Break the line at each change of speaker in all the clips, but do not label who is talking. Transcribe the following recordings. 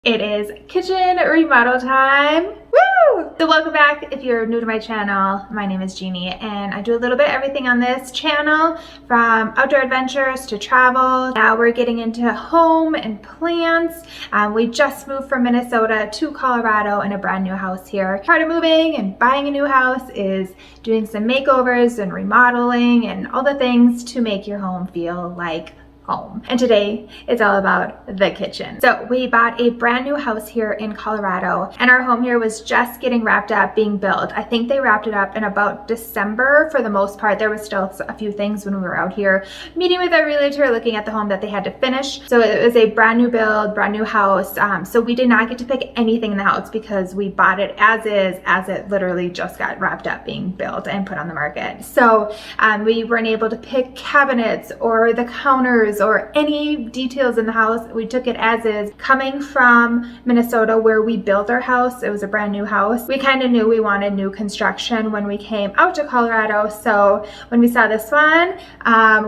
It is kitchen remodel time. Woo! So welcome back. If you're new to my channel, my name is Jeanie and I do a little bit of everything on this channel, from outdoor adventures to travel. Now we're getting into home and plants. We just moved from Minnesota to Colorado in a brand new house here. Part of moving and buying a new house is doing some makeovers and remodeling and all the things to make your home feel like home. And today it's all about the kitchen. So we bought a brand new house here in Colorado and our home here was just getting wrapped up being built. I think they wrapped it up in about December for the most part. There was still a few things when we were out here meeting with our realtor looking at the home that they had to finish. So it was a brand new build, brand new house. So we did not get to pick anything in the house because we bought it as is, as it literally just got wrapped up being built and put on the market. So we weren't able to pick cabinets or the counters or any details in the house. We took it as is. Coming from Minnesota where we built our house, it was a brand new house. We kind of knew we wanted new construction when we came out to Colorado. So when we saw this one,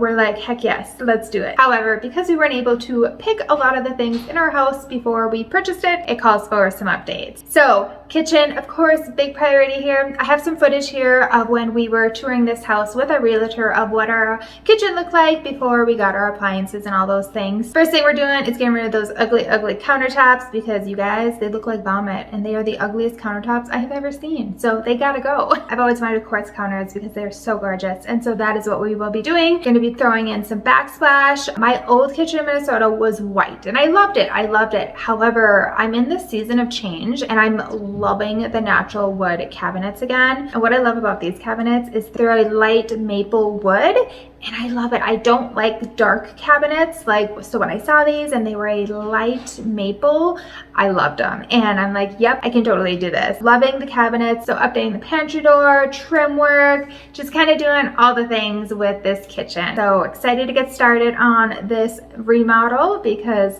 we're like, heck yes, let's do it. However, because we weren't able to pick a lot of the things in our house before we purchased it, it calls for some updates. So kitchen, of course, big priority here. I have some footage here of when we were touring this house with a realtor of what our kitchen looked like before we got our appliances and all those things. First thing we're doing is getting rid of those ugly countertops because you guys, they look like vomit and they are the ugliest countertops I have ever seen. So they gotta go. I've always wanted quartz counters because they're so gorgeous. And so that is what we will be doing. Going to be throwing in some Backsplash. My old kitchen in Minnesota was white and I loved it. I loved it. However, I'm in this season of change and I'm loving the natural wood cabinets again. And what I love about these cabinets is they're a light maple wood and I love it. I don't like dark cabinets. So when I saw these and they were a light maple, I loved them. And I'm like, yep, I can totally do this. Loving the cabinets. So updating the pantry door, trim work, just kind of doing all the things with this kitchen. So excited to get started on this remodel because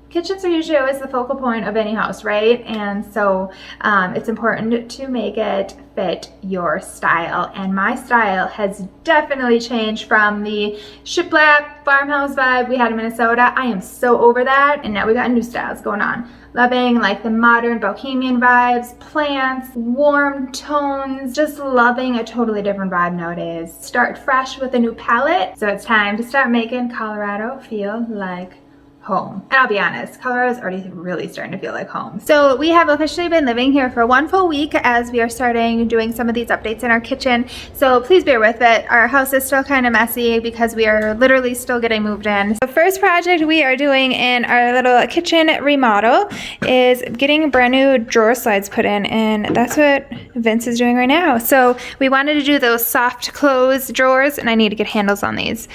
kitchens are usually always the focal point of any house, right? And so it's important to make it fit your style. And my style has definitely changed from the shiplap farmhouse vibe we had in Minnesota. I am so over that. And now we got new styles going on. Loving like the modern bohemian vibes, plants, warm tones, just loving a totally different vibe nowadays. Start fresh with a new palette. So it's time to start making Colorado feel like home. And I'll be honest, Colorado is already really starting to feel like home. So we have officially been living here for 1 full week as we are starting doing some of these updates in our kitchen. So please bear with it. Our house is still kind of messy because we are literally still getting moved in. The first project we are doing in our little kitchen remodel is getting brand new drawer slides put in, and that's what Vince is doing right now. So we wanted to do those soft close drawers, and I need to get handles on these.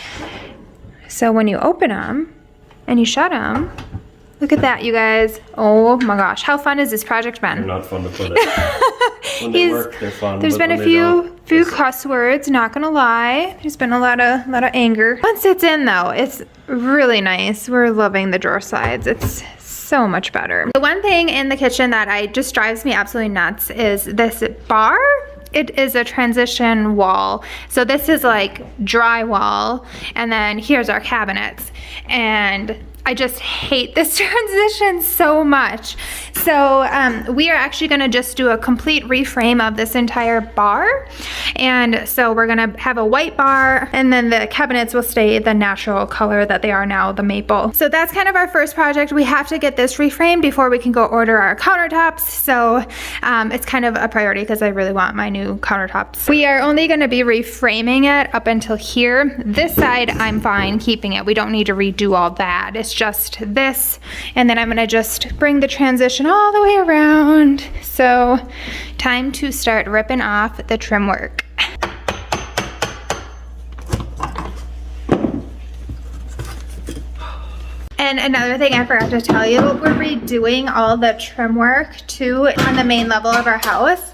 So when you open them, and you shut them. Look at that, you guys. Oh my gosh, how fun has this project been?
They're not fun to put in. When they work, they're fun.
There's been a few cuss words, not gonna lie. There's been a lot of anger. Once it's in though, it's really nice. We're loving the drawer slides. It's so much better. The one thing in the kitchen that just drives me absolutely nuts is this bar. It is a transition wall. So this is like drywall, and then here's our cabinets. And I just hate this transition so much. So we are actually gonna just do a complete reframe of this entire bar. And so we're gonna have a white bar, and then the cabinets will stay the natural color that they are now, the maple. So that's kind of our first project. We have to get this reframed before we can go order our countertops. So it's kind of a priority because I really want my new countertops. We are only gonna be reframing it up until here. This side, I'm fine keeping it. We don't need to redo all that. It's just this, and then I'm gonna just bring the transition all the way around. So time to start ripping off the trim work. And another thing I forgot to tell you, we're redoing all the trim work too on the main level of our house.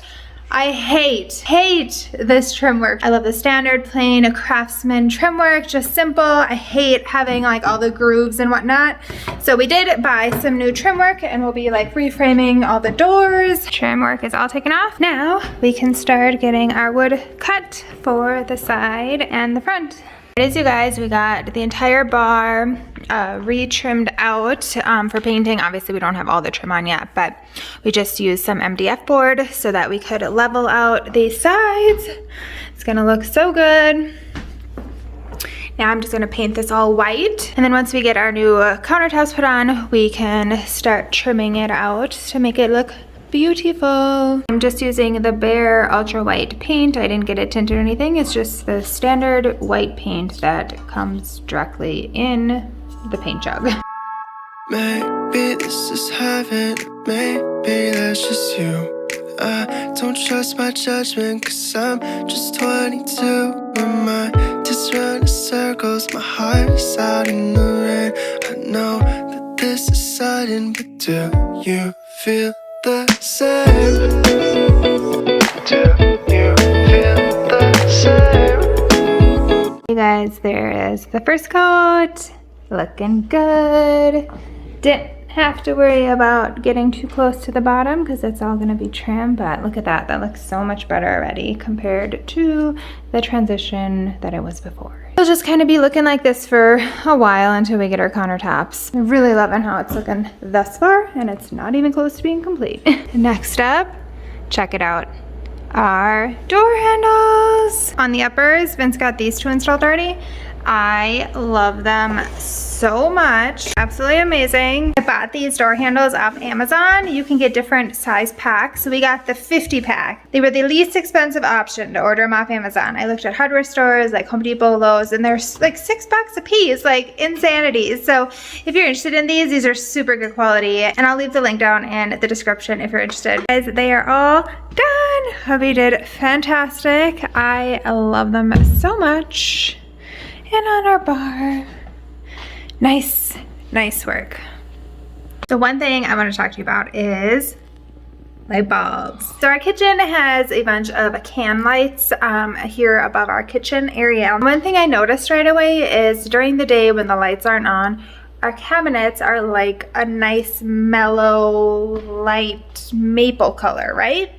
I hate this trim work. I love the standard plain craftsman trim work, just simple. I hate having like all the grooves and whatnot. So we did buy some new trim work and we'll be like reframing all the doors. Trim work is all taken off. Now we can start getting our wood cut for the side and the front. As you guys, we got the entire bar re-trimmed out for painting. Obviously we don't have all the trim on yet, but we just used some MDF board so that we could level out the sides. It's gonna look so good. Now I'm just gonna paint this all white. And then once we get our new countertops put on, we can start trimming it out to make it look beautiful. I'm just using the Bare Ultra White paint. I didn't get it tinted or anything. It's just the standard white paint that comes directly in the paint jug.
Maybe this is heaven, maybe that's just you. I don't trust my judgment, cause I'm just 22. My mind just running circles, my heart is out in the rain. I know that this is sudden, but do you feel the same? Do you feel the same?
Hey guys, there is the first coat. Looking good. Didn't have to worry about getting too close to the bottom because it's all gonna be trim, but look at that. That looks so much better already compared to the transition that it was before. It'll just kind of be looking like this for a while until we get our countertops. I'm really loving how it's looking thus far, and it's not even close to being complete. Next up, check it out. Our door handles. On the uppers, Vince got these two installed already. I love them so much. Absolutely amazing. I bought these door handles off Amazon. You can get different size packs. So we got the 50 pack. They were the least expensive option to order them off Amazon. I looked at hardware stores like Home Depot, Lowe's, and they're like $6 a piece, like insanity. So if you're interested in these are super good quality. And I'll leave the link down in the description if you're interested. Guys, they are all done. Hubby did fantastic. I love them so much. And on our bar. Nice work. The one thing I want to talk to you about is light bulbs. So our kitchen has a bunch of can lights here above our kitchen area. One thing I noticed right away is during the day when the lights aren't on, our cabinets are like a nice mellow light maple color, right?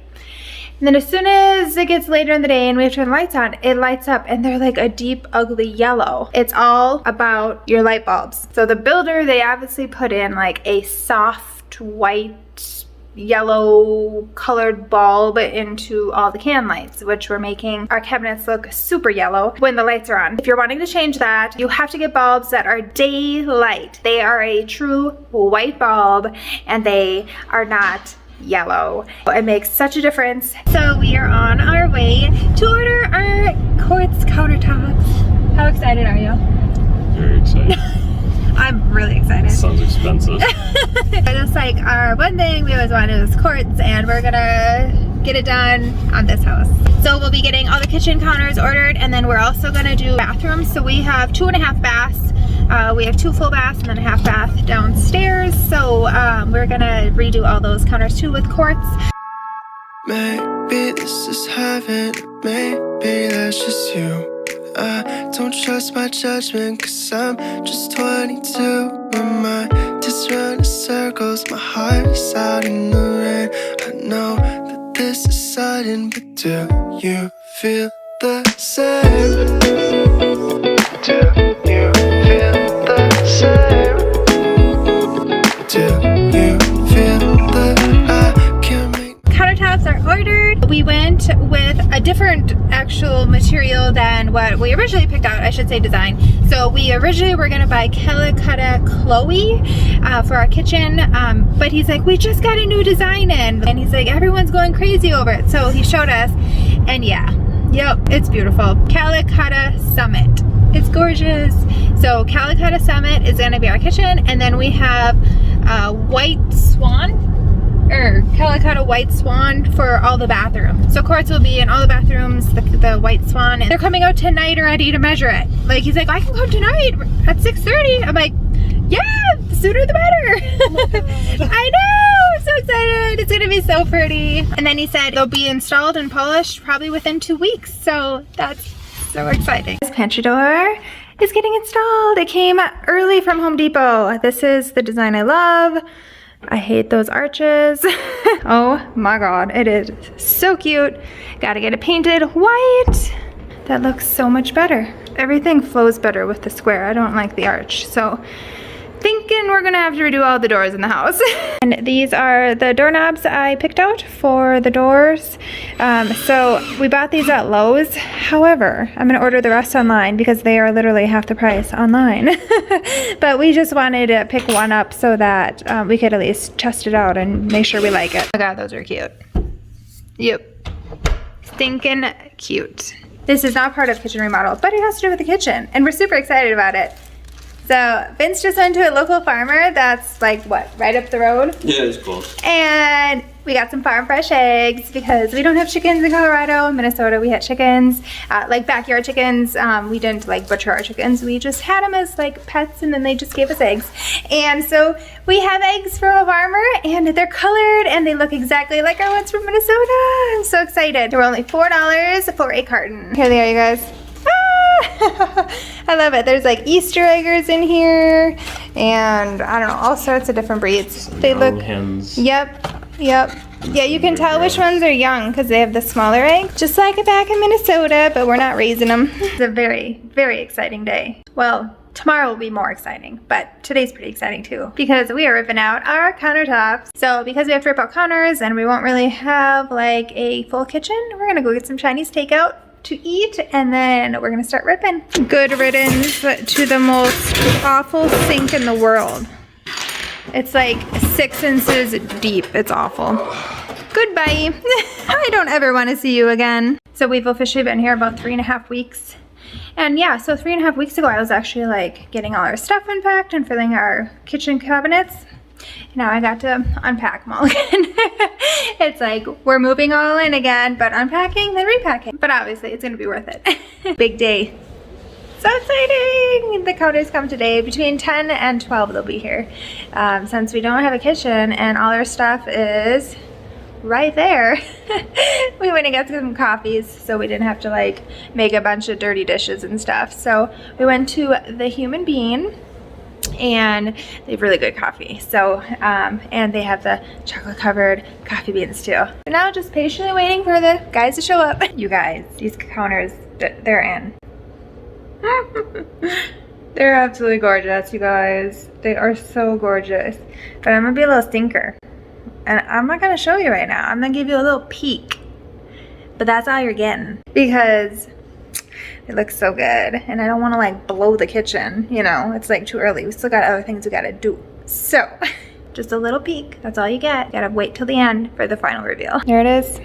And then as soon as it gets later in the day and we have to turn the lights on, it lights up and they're like a deep, ugly yellow. It's all about your light bulbs. So the builder, they obviously put in like a soft white, yellow colored bulb into all the can lights, which were making our cabinets look super yellow when the lights are on. If you're wanting to change that, you have to get bulbs that are daylight. They are a true white bulb and they are not yellow. It makes such a difference. So we are on our way to order our Quartz countertops. How excited are you?
Very excited.
I'm really excited.
Sounds expensive.
Just like our one thing we always wanted was quartz, and we're gonna get it done on this house. So we'll be getting all the kitchen counters ordered, and then we're also gonna do bathrooms. So we have 2.5 baths. We have 2 full baths and then a half bath downstairs. So we're gonna redo all those counters too with quartz.
Maybe this is heaven, maybe that's just you. I don't trust my judgment, cause I'm just 22. My mind just running circles, my heart is out in the rain. I know that this is sudden, but do you feel the same? Do you feel the same? Do you feel the I can make
Countertops are ordered. We went with a different actual material than what we originally picked out, I should say design. So we originally were gonna buy Calicut Chloe for our kitchen, but he's like, we just got a new design in. And he's like, everyone's going crazy over it. So he showed us, and yeah, yep, it's beautiful. Calicut Summit. It's gorgeous. So Calicut Summit is gonna be our kitchen, and then we have White Swan, or Calicut White Swan for all the bathrooms. So quartz will be in all the bathrooms, the White Swan, and they're coming out tonight already to measure it. Like, he's like, I can come tonight at 6:30. I'm like, yeah, the sooner the better. I know, I'm so excited. It's gonna be so pretty. And then he said they'll be installed and polished probably within 2 weeks. So that's so exciting. This pantry door is getting installed. It came early from Home Depot. This is the design I love. I hate those arches. Oh my God, it is so cute. Gotta get it painted white. That looks so much better. everything flows better with the square. I don't like the arch. So thinking we're gonna have to redo all the doors in the house. And these are the doorknobs I picked out for the doors. So we bought these at Lowe's. However, I'm gonna order the rest online because they are literally half the price online. But we just wanted to pick one up so that we could at least test it out and make sure we like it. Oh my god, those are cute. Yep. Stinking cute. This is not part of kitchen remodel, but it has to do with the kitchen, and we're super excited about it. So Vince just went to a local farmer that's like, what, right up the road?
Yeah, it's close.
And we got some farm fresh eggs because we don't have chickens in Colorado. In Minnesota, we had chickens, like backyard chickens. We didn't like butcher our chickens. We just had them as like pets, and then they just gave us eggs. And so we have eggs from a farmer, and they're colored, and they look exactly like our ones from Minnesota. I'm so excited. They were only $4 for a carton. Here they are, you guys. I love it. There's like Easter eggers in here, and I don't know, all sorts of different breeds. They look
hens.
Yep. Yeah, you can tell which ones are young because they have the smaller eggs, just like back in Minnesota, but we're not raising them. It's a very, very exciting day. Well, tomorrow will be more exciting, but today's pretty exciting too because we are ripping out our countertops. So because we have to rip out counters and we won't really have like a full kitchen, we're gonna go get some Chinese takeout to eat, and then we're gonna start ripping. Good riddance to the most awful sink in the world. It's like 6 inches deep. It's awful. Goodbye. I don't ever want to see you again. So we've officially been here about 3.5 weeks. And yeah, so 3.5 weeks ago, I was actually like getting all our stuff unpacked and filling our kitchen cabinets. Now I got to unpack them all again. It's like we're moving all in again, but unpacking, then repacking. But obviously it's gonna be worth it. Big day. So exciting! The counters come today. Between 10 and 12 they'll be here. Since we don't have a kitchen and all our stuff is right there. We went and got some coffees so we didn't have to like make a bunch of dirty dishes and stuff. So we went to the Human Bean, and they have really good coffee. So, and they have the chocolate covered coffee beans too. So now just patiently waiting for the guys to show up. You guys, these counters, they're in. They're absolutely gorgeous, you guys. They are so gorgeous. But I'm gonna be a little stinker. And I'm not gonna show you right now. I'm gonna give you a little peek. But that's all you're getting. Because it looks so good, and I don't want to like blow the kitchen, you know, it's like too early. We still got other things we gotta do. So just a little peek, that's all you get. You gotta wait till the end for the final reveal. Here it is.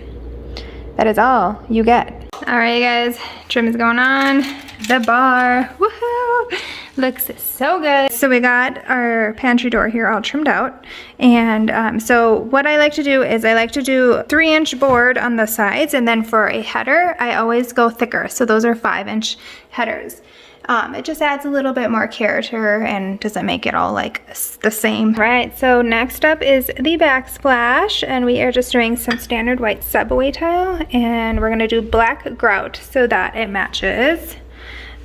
That is all you get. All right, you guys, trim is going on. The bar, woohoo! Looks so good. So we got our pantry door here all trimmed out. And so what I like to do is I like to do 3-inch board on the sides, and then for a header, I always go thicker. So those are 5-inch headers. It just adds a little bit more character and doesn't make it all like the same. Right, so next up is the backsplash, and we are just doing some standard white subway tile, and we're gonna do black grout so that it matches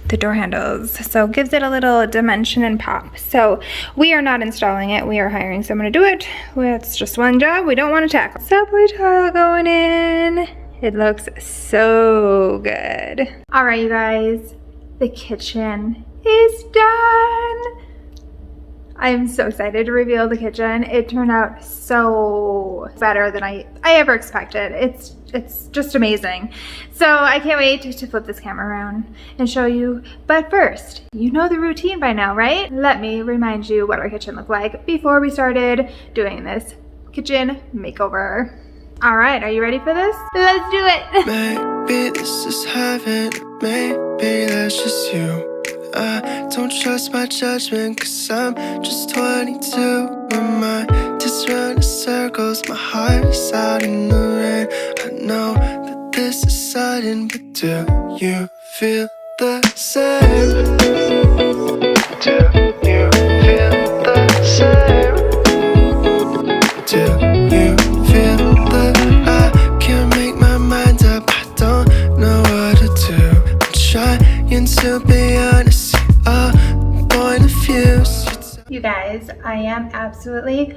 the door handles. So it gives it a little dimension and pop. So we are not installing it, we are hiring someone to do it. It's just one job we don't want to tackle. Subway tile going in. It looks so good. All right, you guys. The kitchen is done. I am so excited to reveal the kitchen. It turned out so better than I ever expected. It's just amazing. So I can't wait to flip this camera around and show you. But first, you know the routine by now, right? Let me remind you what our kitchen looked like before we started doing this kitchen makeover. All right, are you ready for this? Let's do it.
Maybe this is heaven, maybe that's just you. I don't trust my judgment, cause I'm just 22. My mind is running circles, my heart is out in the rain. I know that this is sudden, but do you feel the same? Do you feel the same? Do you feel the I can't make my mind up, I don't know what to do. I'm trying to be honest.
You guys, I am absolutely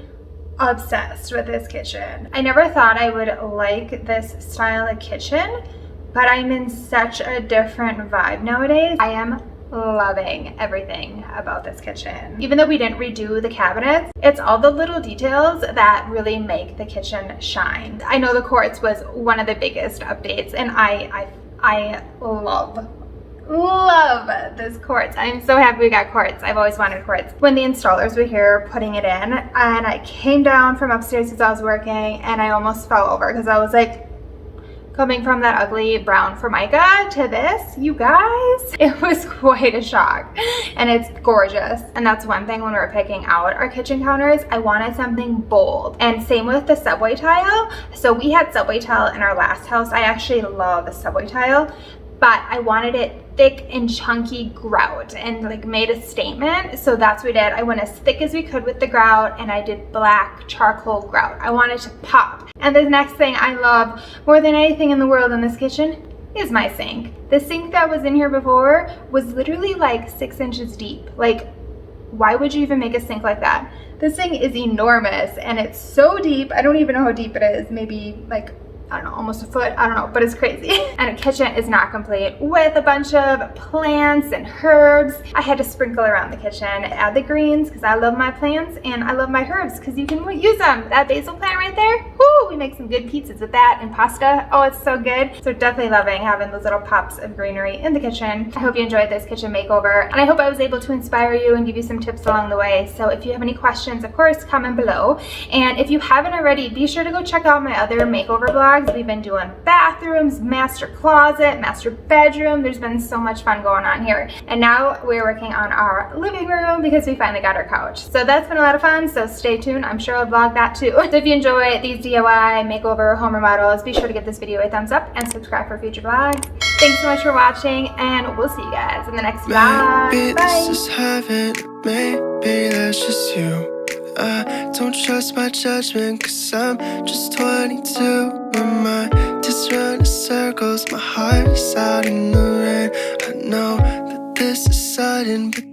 obsessed with this kitchen. I never thought I would like this style of kitchen, but I'm in such a different vibe nowadays. I am loving everything about this kitchen. Even though we didn't redo the cabinets, it's all the little details that really make the kitchen shine. I know the quartz was one of the biggest updates, and I love this quartz. I'm so happy we got quartz. I've always wanted quartz. When the installers were here putting it in, and I came down from upstairs because I was working, and I almost fell over because I was like, coming from that ugly brown Formica to this, you guys, it was quite a shock. And it's gorgeous. And that's one thing when we were picking out our kitchen counters, I wanted something bold. And same with the subway tile. So we had subway tile in our last house. I actually love the subway tile, but I wanted it thick and chunky grout and like made a statement. So that's what we did. I went as thick as we could with the grout, and I did black charcoal grout. I wanted to pop. And the next thing I love more than anything in the world in this kitchen is my sink. The sink that was in here before was literally like 6 inches deep. Like, why would you even make a sink like that? This thing is enormous, and it's so deep. I don't even know how deep it is. Maybe like, I don't know, almost a foot, I don't know, but it's crazy. And a kitchen is not complete with a bunch of plants and herbs. I had to sprinkle around the kitchen, add the greens because I love my plants, and I love my herbs because you can use them. That basil plant right there, whoo, we make some good pizzas with that and pasta. Oh, it's so good. So definitely loving having those little pops of greenery in the kitchen. I hope you enjoyed this kitchen makeover, and I hope I was able to inspire you and give you some tips along the way. So if you have any questions, of course, comment below. And if you haven't already, be sure to go check out my other makeover vlogs. We've been doing bathrooms, master closet, master bedroom. There's been so much fun going on here. And now we're working on our living room because we finally got our couch. So that's been a lot of fun, so stay tuned. I'm sure I'll vlog that too. So if you enjoy these DIY, makeover, home remodels, be sure to give this video a thumbs up and subscribe for future vlogs. Thanks so much for watching, and we'll see you guys in the next vlog.
Maybe
Bye.
this is heaven, maybe that's just you. I don't trust my judgment, cause I'm just 22. My mind is running circles, my heart is out in the rain. I know that this is sudden, but